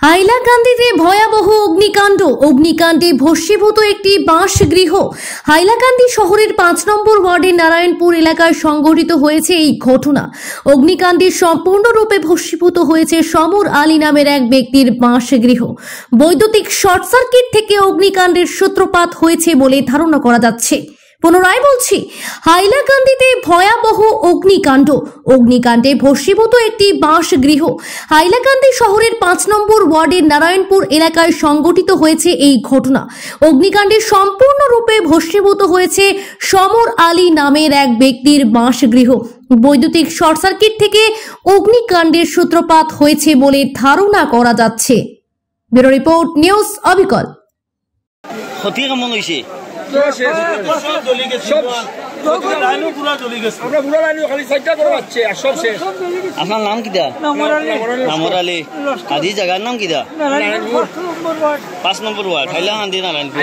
হাইলাকান্দিতে ভয়াবহ অগ্নিকাণ্ডে ভস্মীভূত একটি বাসগৃহ। হাইলাকান্দি শহরের ৫ নম্বর ওয়ার্ডের নারায়ণপুর এলাকায় সংঘটিত হয়েছে এই ঘটনা। অগ্নিকাণ্ডে সম্পূর্ণরূপে ভস্মীভূত হয়েছে সমর আলী নামের এক ব্যক্তির বাসগৃহ। বৈদ্যুতিক শর্ট সার্কিট থেকে অগ্নিকাণ্ডের সূত্রপাত হয়েছে বলে ধারণা করা যাচ্ছে। পুনরায় বলছি, হাইলাকান্দিতে ভয়াবহ অগ্নিকাণ্ডে ভস্মীভূত একটি বাসগৃহ। হাইলাকান্দি শহরের ৫ নম্বর ওয়ার্ডের নারায়ণপুর এলাকায় সংঘটিত হয়েছে এই ঘটনা। অগ্নিকাণ্ডে সম্পূর্ণরূপে ভস্মীভূত হয়েছে সমর আলী নামের এক ব্যক্তির বাসগৃহ। বৈদ্যুতিক শর্ট সার্কিট থেকে অগ্নিকাণ্ডের সূত্রপাত হয়েছে বলে ধারণা করা যাচ্ছে। ব্যুরো রিপোর্ট, নিউজ অবিকল। ক্ষতি কেমন হয়েছে? আপনার নাম কিটা? নামর আলী। আদি জায়গার নাম কিটা? ৫ নম্বর ওয়ার্ড, হাইলাকান্দি নারায়ণপুর।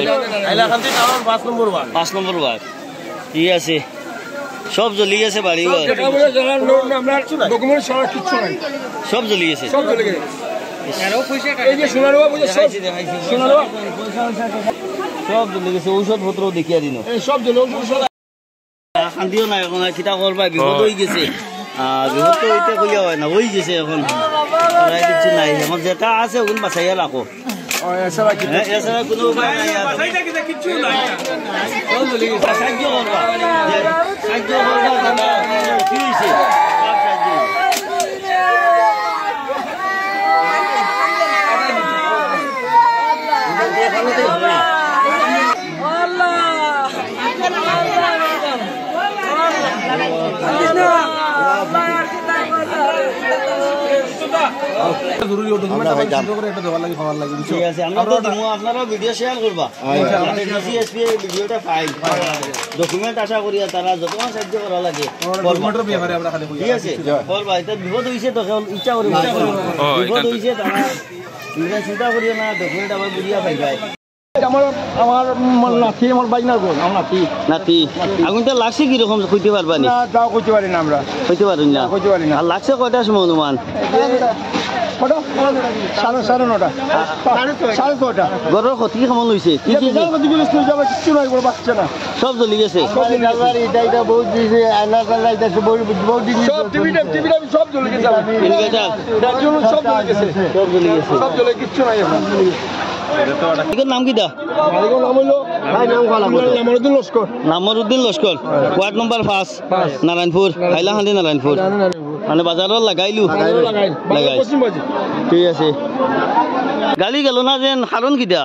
৫ নম্বর ওয়ার্ড, ঠিক আছে। সব জ্বলি গেছে, বাড়ি সব জ্বলি গেছে। সব জ্বলি গেছে, ঔষধ পত্র দেখিয়া দিন শান্তিও নাই। এখন খিতা করবা, বিপদ হয়ে গেছে। বিপদ তো ওইটা কইয়া হয় না, হয়ে গেছে। এখন কিছু নাই, এখন যেটা আছে ওগুলো বাঁচাইয়া রাখো। এছাড়া কোনো উপায় নাই। সাহায্য করবা, কি হয়েছে? আপনারা ভিডিও শেয়ার করবা, ভিডিওটা ফাইল ডকুমেন্ট আশা করি তারা যতক্ষণ সাহায্য করা লাগে ঠিক আছে করবা। এটা বিপদ হয়েছে তো ইচ্ছা করি, বিপদ হয়েছে তারা চিন্তা করিও না, ডকুমেন্ট আবার বুঝিয়া পাই যায়। আগুনটা লাগছে কিরকম কইতে পারবা নি? কইতে পারি না, আমরা কইতে পারি না। আর লাগছে কয়টার সময় অনুমান? ঘরের ক্ষতি কেমন হয়েছে? সব জ্বলি গেছে। নাম কিটা? নামরুদ্দিন লস্কর, ওয়ার্ড নম্বর ৫, নারায়ণপুর, হাইলাকান্দি নারায়ণপুর। মানে বাজারত লাগাইলো, লাগাই ঠিক আছে। গাড়ি গেল না যেন, কারণ কিটা?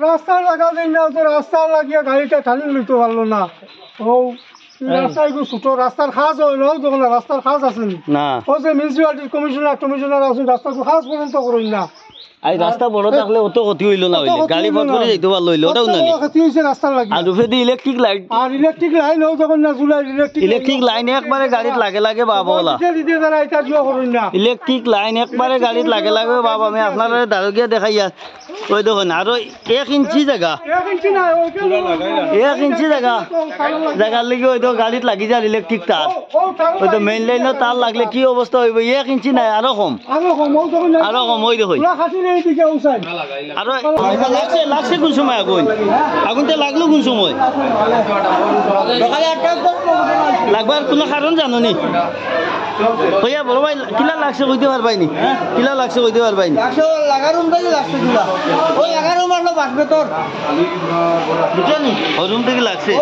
রাস্তা লাগা যায় না, রাস্তা লাগিয়া গাড়িটা ঠালি লইতে পারলো না। রাস্তার খাজ রাস্তার খাজ আছে না, মিউনিসিপালিটির কমিশনার আছেন, রাস্তা খাজ পর্যন্ত করেন না। রাস্তা বড় থাকলে অত ক্ষতি হইলো না, হইলে গাড়ি পথ করে যাইতে পারলো, ওটাও না ক্ষতি হয়েছে রাস্তার লাগে। আর উপরে ইলেকট্রিক লাইট, আর ইলেকট্রিক লাইন হোক যখন না জুলাই ইলেকট্রিক লাইন একবারে গাড়িত লাগে লাগে বাবা, ইলেকট্রিক লাইন একবারে গাড়িত লাগে লাগে বাবা। আমি আপনার দারোগিয়া দেখাইয়া ওই দেখুন, আরো ১ ইঞ্চি জায়গা, ১ ইঞ্চি জায়গার লেগে ওই তো গাড়িত লাগি যায় ইলেকট্রিক তার। ওই তো মেইন লাইনের তার লাগলে কি অবস্থা হইব? ১ ইঞ্চি নাই, আরো কম, আরো কম। ওই দেখুন, আরো লাগছে কোন সময় আগুন? আগুনটা লাগলো কোন সময়? লাগবার কোনো কারণ জানো নি? কইয়া বড় ভাই কিলা লাগছে কইতে পারবাই নি? কিলা লাগছে কইতে পারবাই নি? রুম থেকে লাগছে।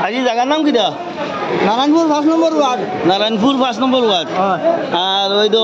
আজি জায়গার নাম কিটা? নারায়ণপুর ৫ নম্বর ওয়ার্ড। নারায়ণপুর ৫ নম্বর ওয়ার্ড। আর ওই